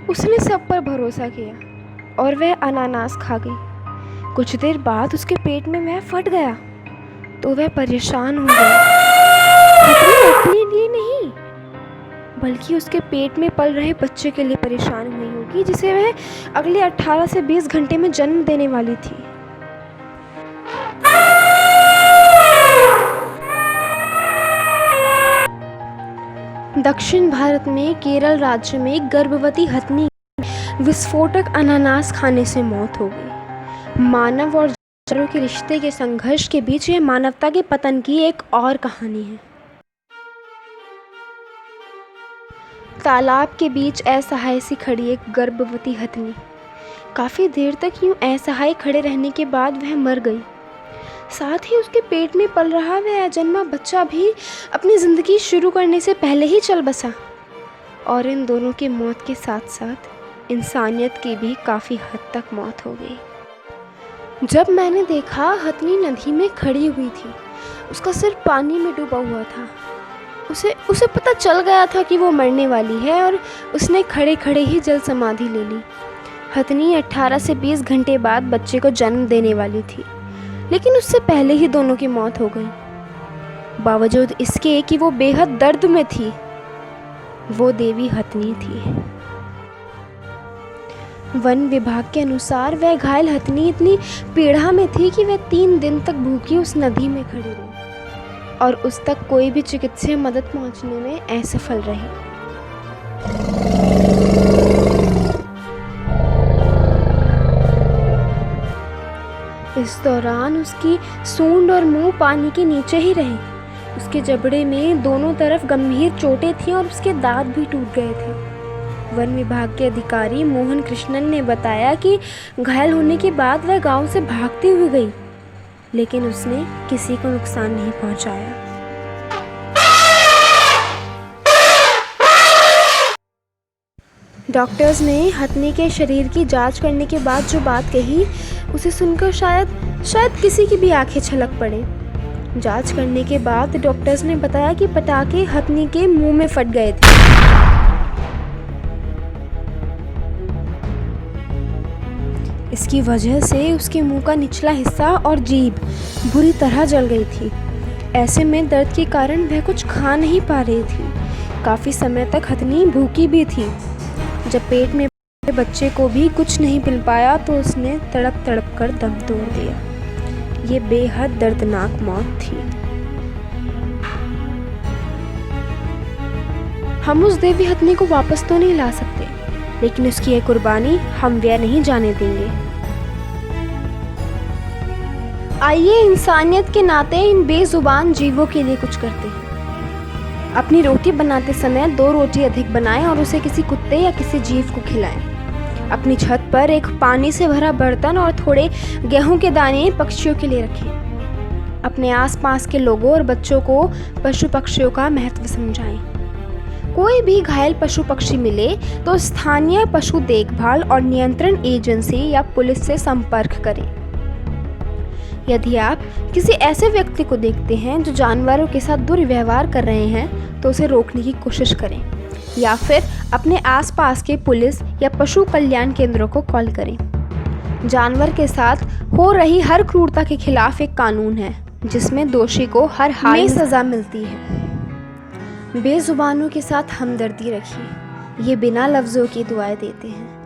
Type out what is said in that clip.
उसने सब पर भरोसा किया और वह अनानास खा गई। कुछ देर बाद उसके पेट में वह फट गया तो वह परेशान हो गई। हथनी अपने लिए नहीं बल्कि उसके पेट में पल रहे बच्चे के लिए परेशान हुई होगी, जिसे वह अगले 18 से 20 घंटे में जन्म देने वाली थी। दक्षिण भारत में केरल राज्य में एक गर्भवती हथनी की विस्फोटक अनानास खाने से मौत हो गई। मानव और जानवरों के रिश्ते के संघर्ष के बीच यह मानवता के पतन की एक और कहानी है। तालाब के बीच असहाय सी खड़ी एक गर्भवती हथनी। काफ़ी देर तक यूं असहाय खड़े रहने के बाद वह मर गई। साथ ही उसके पेट में पल रहा वह अजन्मा बच्चा भी अपनी ज़िंदगी शुरू करने से पहले ही चल बसा। और इन दोनों की मौत के साथ साथ इंसानियत की भी काफ़ी हद तक मौत हो गई। जब मैंने देखा हथनी नदी में खड़ी हुई थी, उसका सिर पानी में डूबा हुआ था। उसे पता चल गया था कि वो मरने वाली है और उसने खड़े खड़े ही जल समाधि ले ली। हथनी 18 से 20 घंटे बाद बच्चे को जन्म देने वाली थी, लेकिन उससे पहले ही दोनों की मौत हो गई। बावजूद इसके कि वो बेहद दर्द में थी, वो देवी हथनी थी। वन विभाग के अनुसार वह घायल हथनी इतनी पीड़ा में थी कि वह 3 दिन तक भूखी उस नदी में खड़ी रही और उस तक कोई भी चिकित्सीय मदद पहुंचने में असफल रही। इस दौरान उसकी सूंड और मुंह पानी के नीचे ही रहे। उसके जबड़े में दोनों तरफ गंभीर चोटें थीं और उसके दांत भी टूट गए थे। वन विभाग के अधिकारी मोहन कृष्णन ने बताया कि घायल होने के बाद वह गांव से भागती हुई गई, लेकिन उसने किसी को नुकसान नहीं पहुंचाया। डॉक्टर्स ने हथनी के शरीर की जांच करने के बाद जो बात कही, उसे सुनकर शायद किसी की भी आंखें छलक पड़े। जांच करने के बाद डॉक्टर्स ने बताया कि पटाखे हथनी के मुंह में फट गए थे। इसकी वजह से उसके मुंह का निचला हिस्सा और जीभ बुरी तरह जल गई थी। ऐसे में दर्द के कारण वह कुछ खा नहीं पा रही थी। काफ़ी समय तक हथनी भूखी भी थी। जब पेट में बच्चे को भी कुछ नहीं मिल पाया तो उसने तड़प तड़प कर दम तोड़ दिया। ये बेहद दर्दनाक मौत थी। हम उस देवी हथनी को वापस तो नहीं ला सकते, लेकिन उसकी ये कुर्बानी हम व्यर्थ नहीं जाने देंगे। आइए इंसानियत के नाते इन बेजुबान जीवों के लिए कुछ करते हैं। अपनी रोटी बनाते समय 2 रोटी अधिक बनाएं और उसे किसी कुत्ते या किसी जीव को खिलाएं। अपनी छत पर एक पानी से भरा बर्तन और थोड़े गेहूं के दाने पक्षियों के लिए रखें। अपने आसपास के लोगों और बच्चों को पशु पक्षियों का महत्व समझाएं। कोई भी घायल पशु पक्षी मिले तो स्थानीय पशु देखभाल और नियंत्रण एजेंसी या पुलिस से संपर्क करें। यदि आप किसी ऐसे व्यक्ति को देखते हैं जो जानवरों के साथ दुर्व्यवहार कर रहे हैं तो उसे रोकने की कोशिश करें या फिर अपने आसपास के पुलिस या पशु कल्याण केंद्रों को कॉल करें। जानवर के साथ हो रही हर क्रूरता के खिलाफ एक कानून है जिसमें दोषी को हर हाल में सज़ा मिलती है। बेजुबानों के साथ हमदर्दी रखिए, ये बिना लफ्ज़ों की दुआएं देते हैं।